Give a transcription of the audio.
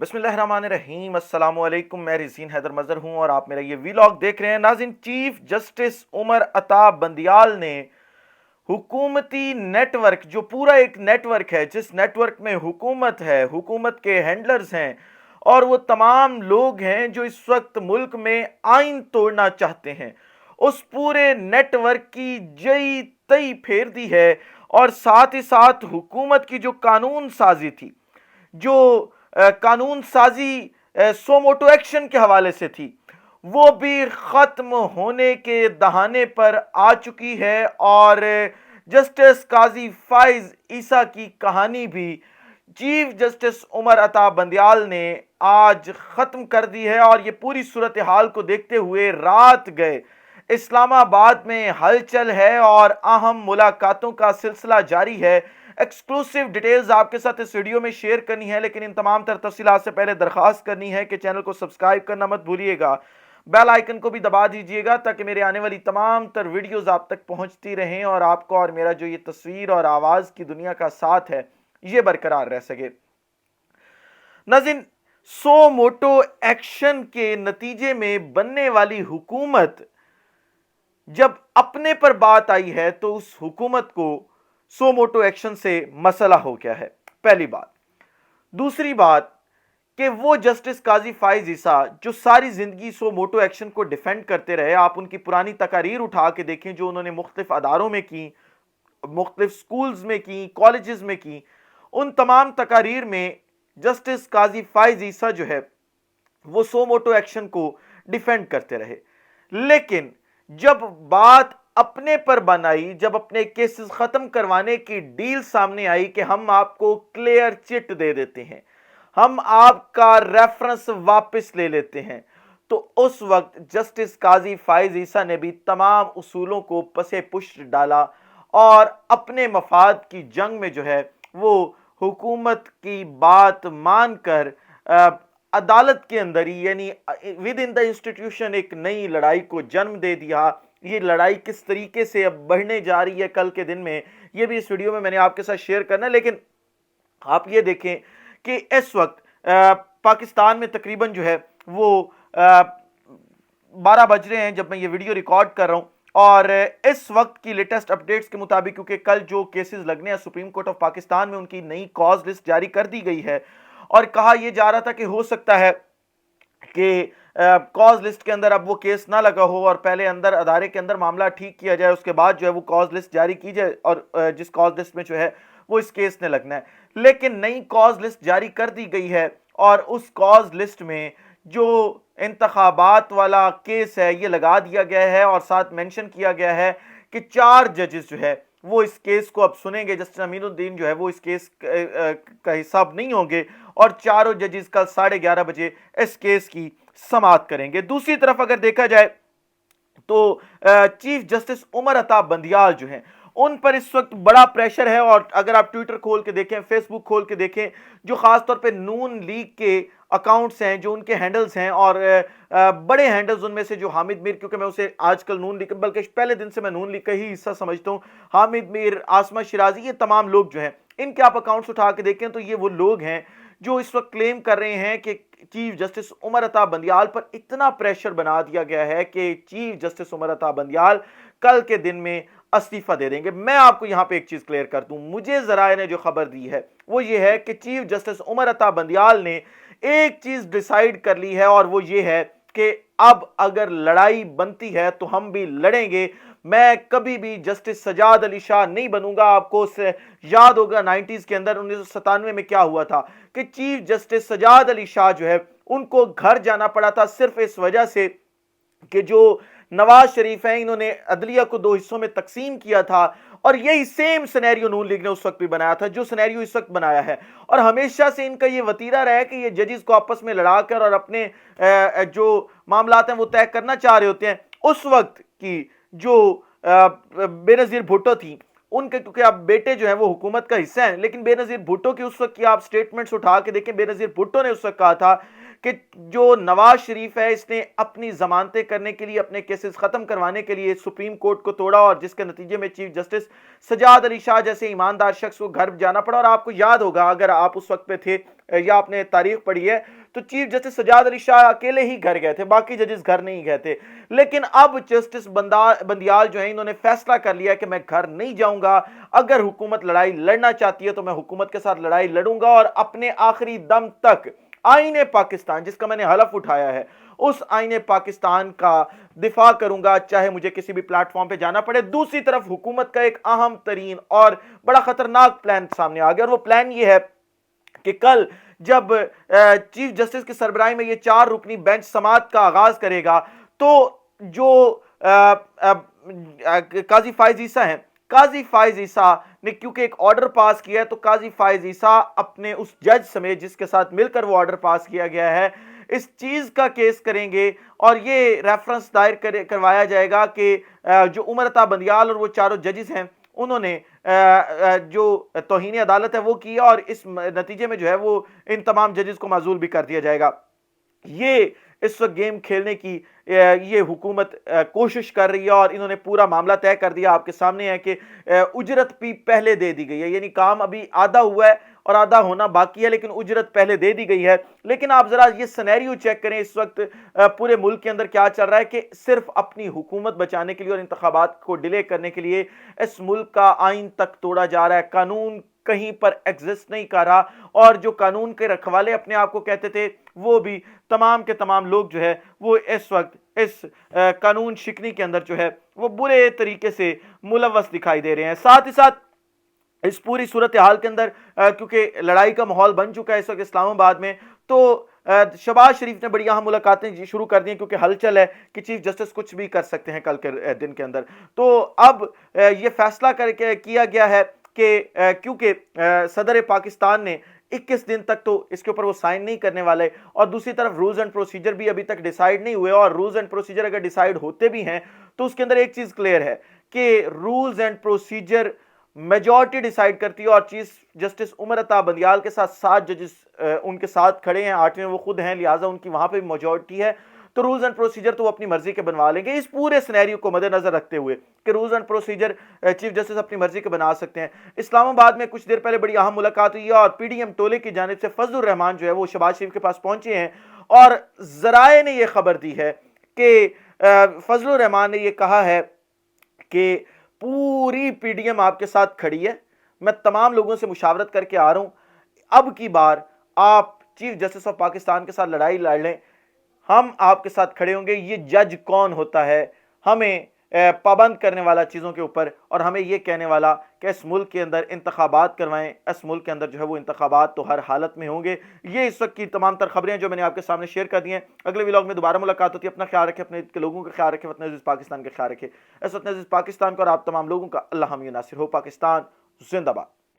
बिस्मिल्लाहिर्रहमानिर्रहीम अस्सलाम वालेकुम। मैं रिज़ीन हैदर मज़हर हूँ और आप मेरा ये वीलॉग देख रहे हैं। नाज़रीन, चीफ जस्टिस उमर अता बंदियाल ने हुकूमती नेटवर्क, जो पूरा एक नेटवर्क है जिस नेटवर्क में हुकूमत है, हुकूमत के हैंडलर्स हैं और वो तमाम लोग हैं जो इस वक्त मुल्क में आइन तोड़ना चाहते हैं, उस पूरे नेटवर्क की जई तई फेर दी है। और साथ ही साथ हुकूमत की जो कानून साजी थी, जो कानून साजी सोमोटो एक्शन के हवाले से थी, वो भी खत्म होने के दहाने पर आ चुकी है। और जस्टिस काजी फाइज ईसा की कहानी भी चीफ जस्टिस उमर अता बंदियाल ने आज खत्म कर दी है। और ये पूरी सूरत हाल को देखते हुए रात गए इस्लामाबाद में हलचल है और अहम मुलाकातों का सिलसिला जारी है। एक्सक्लूसिव डिटेल्स आपके साथ इस वीडियो में शेयर करनी है, लेकिन इन तमाम तर तफसीलात से पहले दरखास्त करनी है कि चैनल को सब्सक्राइब करना मत भूलिएगा, बेल आइकन को भी दबा दीजिएगा ताकि मेरे आने वाली तमाम तर वीडियोस आप तक पहुंचती रहें और आपको और मेरा जो ये तस्वीर और आवाज़ की दुनिया का साथ है ये बरकरार रह सके। नाज़रीन, सो मोटो एक्शन के नतीजे में बनने वाली हुकूमत, जब अपने पर बात आई है तो उस हुकूमत को सो मोटो एक्शन से मसला हो गया है, पहली बात। दूसरी बात कि वो जस्टिस काजी फाइज ईसा जो सारी जिंदगी सो मोटो एक्शन को डिफेंड करते रहे, आप उनकी पुरानी तकारीर उठा के देखें जो उन्होंने मुख्तलिफ अदारों में की, मुख्तलिफ स्कूल्स में की, कॉलेजेस में की, उन तमाम तकारीर में जस्टिस काजी फाइज ईसा जो है वो सो मोटो एक्शन को डिफेंड करते रहे। लेकिन जब बात अपने पर बनाई, जब अपने केसेस खत्म करवाने की डील सामने आई कि हम आपको क्लियर चिट दे देते हैं, हम आपका रेफरेंस वापस ले लेते हैं, तो उस वक्त जस्टिस काजी फाइज ईसा ने भी तमाम उसूलों को पसे पुष्ट डाला और अपने मफाद की जंग में जो है वो हुकूमत की बात मानकर अदालत के अंदर ही, यानी विद इन द इंस्टीट्यूशन, एक नई लड़ाई को जन्म दे दिया। ये लड़ाई किस तरीके से अब बढ़ने जा रही है कल के दिन में, ये भी इस वीडियो में मैंने आपके साथ शेयर करना है। लेकिन आप ये देखें कि इस वक्त पाकिस्तान में तकरीबन जो है वो 12 बज रहे हैं जब मैं ये वीडियो रिकॉर्ड कर रहा हूं। और इस वक्त की लेटेस्ट अपडेट्स के मुताबिक, क्योंकि कल जो केसेस लगने हैं सुप्रीम कोर्ट ऑफ पाकिस्तान में, उनकी नई कॉज लिस्ट जारी कर दी गई है और कहा यह जा रहा था कि हो सकता है कि कॉज लिस्ट के अंदर अब वो केस ना लगा हो और पहले अंदर अदारे के अंदर मामला ठीक किया जाए, उसके बाद जो है वो कॉज लिस्ट जारी की जाए और जिस कॉज लिस्ट में जो है वो इस केस ने लगना है। लेकिन नई कॉज लिस्ट जारी कर दी गई है और उस कॉज लिस्ट में जो इंतखाबात वाला केस है ये लगा दिया गया है और साथ मेंशन किया गया है कि 4 जजेस जो है वो इस केस को अब सुनेंगे। जस्टिस अमीनुद्दीन जो है वो इस केस का हिसाब नहीं होंगे और चारों जजेस कल 11:30 बजे इस केस की समाअत करेंगे। दूसरी तरफ अगर देखा जाए तो चीफ जस्टिस उमर अता बंदियाल जो हैं उन पर इस वक्त बड़ा प्रेशर है। और अगर आप ट्विटर खोल के देखें, फेसबुक खोल के देखें, जो खासतौर पे नून लीग के अकाउंट्स हैं, जो उनके हैंडल्स हैं और बड़े हैंडल्स उनमें से जो हामिद मीर, क्योंकि मैं उसे आजकल नून लीग, बल्कि पहले दिन से मैं नून लीग का ही हिस्सा समझता हूँ, हामिद मीर, आसमा शिराजी, ये तमाम लोग जो हैं इनके आप अकाउंट्स उठा के देखें तो ये वो लोग हैं जो इस वक्त क्लेम कर रहे हैं कि चीफ जस्टिस उमर अता बंदियाल पर इतना प्रेशर बना दिया गया है कि चीफ जस्टिस उमर अता बंदियाल कल के दिन में इस्तीफा दे देंगे। मैं आपको यहां पे एक चीज क्लियर कर दूं, मुझे जराए ने जो खबर दी है वो ये है कि चीफ जस्टिस उमर अता बंदियाल ने एक चीज डिसाइड कर ली है और वो ये है कि अब अगर लड़ाई बनती है तो हम भी लड़ेंगे। मैं कभी भी जस्टिस सजाद अली शाह नहीं बनूंगा। आपको उससे याद होगा 90s के अंदर 1997 में क्या हुआ था कि चीफ जस्टिस सजाद अली शाह जो है उनको घर जाना पड़ा था सिर्फ इस वजह से कि जो नवाज शरीफ है इन्होंने अदलिया को 2 हिस्सों में तकसीम किया था। और यही सेम सिनेरियो नून लीग ने उस वक्त भी बनाया था जो सिनेरियो इस वक्त बनाया है। और हमेशा से इनका ये वतीरा रहा है कि ये जजेस को आपस में लड़ाकर और अपने जो मामलात हैं वो तय करना चाह रहे होते हैं। उस वक्त की जो बेनजीर भुट्टो थी उनके, क्योंकि आप बेटे जो है वो हुकूमत का हिस्सा है, लेकिन बेनजीर भुट्टो की उस वक्त की आप स्टेटमेंट्स उठा के देखें, बेनजीर भुट्टो ने उस वक्त कहा था کہ جو نواز شریف ہے اس نے اپنی ضمانتیں کرنے کے لیے، اپنے کیسز ختم کروانے کے لیے سپریم کورٹ کو توڑا، اور جس کے نتیجے میں چیف جسٹس سجاد علی شاہ جیسے ایماندار شخص کو گھر جانا پڑا. اور آپ کو یاد ہوگا اگر آپ اس وقت پہ تھے یا آپ نے تاریخ پڑھی ہے تو چیف جسٹس سجاد علی شاہ اکیلے ہی گھر گئے تھے، باقی ججز گھر نہیں گئے تھے. لیکن اب جسٹس بندیال جو ہیں انہوں نے فیصلہ کر لیا کہ میں گھر نہیں جاؤں گا، اگر حکومت لڑائی لڑنا چاہتی ہے تو میں حکومت کے ساتھ لڑائی لڑوں گا، اور اپنے آخری دم تک آئین پاکستان جس کا میں نے حلف اٹھایا ہے اس آئین پاکستان کا دفاع کروں گا، چاہے مجھے کسی بھی پلیٹ فارم پہ جانا پڑے. دوسری طرف حکومت کا ایک اہم ترین اور بڑا خطرناک پلان سامنے آ گیا، اور وہ پلان یہ ہے کہ کل جب چیف جسٹس کی سربراہی میں یہ 4 رکنی بینچ سماعت کا آغاز کرے گا تو جو قاضی فائز عیسیٰ ہیں، قاضی فائز عیسیٰ نے کیونکہ ایک آرڈر پاس کیا ہے تو قاضی فائز عیسیٰ اپنے اس جج سمیت جس کے ساتھ مل کر وہ آرڈر پاس کیا گیا ہے اس چیز کا کیس کریں گے، اور یہ ریفرنس دائر کروایا جائے گا کہ جو عمر عطا بندیال اور وہ چاروں ججز ہیں انہوں نے جو توہین عدالت ہے وہ کیا، اور اس نتیجے میں جو ہے وہ ان تمام ججز کو معزول بھی کر دیا جائے گا. یہ اس وقت گیم کھیلنے کی یہ حکومت کوشش کر رہی ہے، اور انہوں نے پورا معاملہ طے کر دیا. آپ کے سامنے ہے کہ اجرت بھی پہلے دے دی گئی ہے، یعنی کام ابھی آدھا ہوا ہے اور آدھا ہونا باقی ہے، لیکن اجرت پہلے دے دی گئی ہے. لیکن آپ ذرا یہ سینیریو چیک کریں اس وقت پورے ملک کے اندر کیا چل رہا ہے کہ صرف اپنی حکومت بچانے کے لیے اور انتخابات کو ڈیلے کرنے کے لیے اس ملک کا آئین تک توڑا جا رہا ہے. قانون کہیں پر ایگزسٹ نہیں کر رہا، اور جو قانون کے رکھوالے اپنے آپ کو کہتے تھے وہ بھی تمام کے تمام لوگ جو ہے وہ اس وقت اس قانون شکنی کے اندر جو ہے وہ برے طریقے سے ملوث دکھائی دے رہے ہیں. ساتھ ہی ساتھ اس پوری صورتحال کے اندر کیونکہ لڑائی کا ماحول بن چکا ہے اس وقت اسلام آباد میں، تو شہباز شریف نے بڑی اہم ملاقاتیں شروع کر دی ہیں کیونکہ ہلچل ہے کہ چیف جسٹس کچھ بھی کر سکتے ہیں کل کے دن کے اندر. تو اب یہ فیصلہ کر کے کیا گیا ہے کہ کیونکہ صدر پاکستان نے 21 دن تک تو اس کے اوپر وہ سائن نہیں کرنے والے، اور دوسری طرف رولز اینڈ پروسیجر بھی ابھی تک ڈیسائیڈ نہیں ہوئے، اور رولز اینڈ پروسیجر اگر ڈیسائیڈ ہوتے بھی ہیں تو اس کے اندر ایک چیز کلیئر ہے کہ rules and procedure majority decide کرتی ہے، اور چیف جسٹس عمر عطا بندیال کے ساتھ 7 ججز ان کے ساتھ کھڑے ہیں، 8ویں وہ خود ہیں، لہٰذا ان کی وہاں پہ بھی میجورٹی ہے. تو رولز اینڈ پروسیجر تو وہ اپنی مرضی کے بنوا لیں گے. اس پورے سینیریو کو مد نظر رکھتے ہوئے کہ rules and procedure chief justice اپنی مرضی کے بنا سکتے ہیں، اسلام آباد میں کچھ دیر پہلے بڑی اہم ملاقات ہوئی ہے، اور پی ڈی ایم ٹولے کی جانب سے فضل الرحمان جو ہے وہ شہباز شریف کے پاس پہنچے ہیں، اور ذرائع نے یہ خبر دی ہے کہ فضل الرحمان نے یہ کہا ہے کہ پوری پی ڈی ایم آپ کے ساتھ کھڑی ہے، میں تمام لوگوں سے مشاورت کر کے آ رہا ہوں، اب کی بار آپ چیف جسٹس آف پاکستان کے ساتھ لڑائی لڑ لیں، ہم آپ کے ساتھ کھڑے ہوں گے. یہ جج کون ہوتا ہے ہمیں پابند کرنے والا چیزوں کے اوپر، اور ہمیں یہ کہنے والا کہ اس ملک کے اندر انتخابات کروائیں، اس ملک کے اندر جو ہے وہ انتخابات تو ہر حالت میں ہوں گے. یہ اس وقت کی تمام تر خبریں جو میں نے آپ کے سامنے شیئر کر دی ہیں. اگلے ولاگ میں دوبارہ ملاقات ہوتی ہے. اپنا خیال رکھیں، اپنے کے لوگوں کا خیال رکھیں، وطن عزیز پاکستان کا خیال رکھیں. اس وطن عزیز پاکستان کو اور آپ تمام لوگوں کا اللہ حامی و ناصر ہو. پاکستان زندہ باد.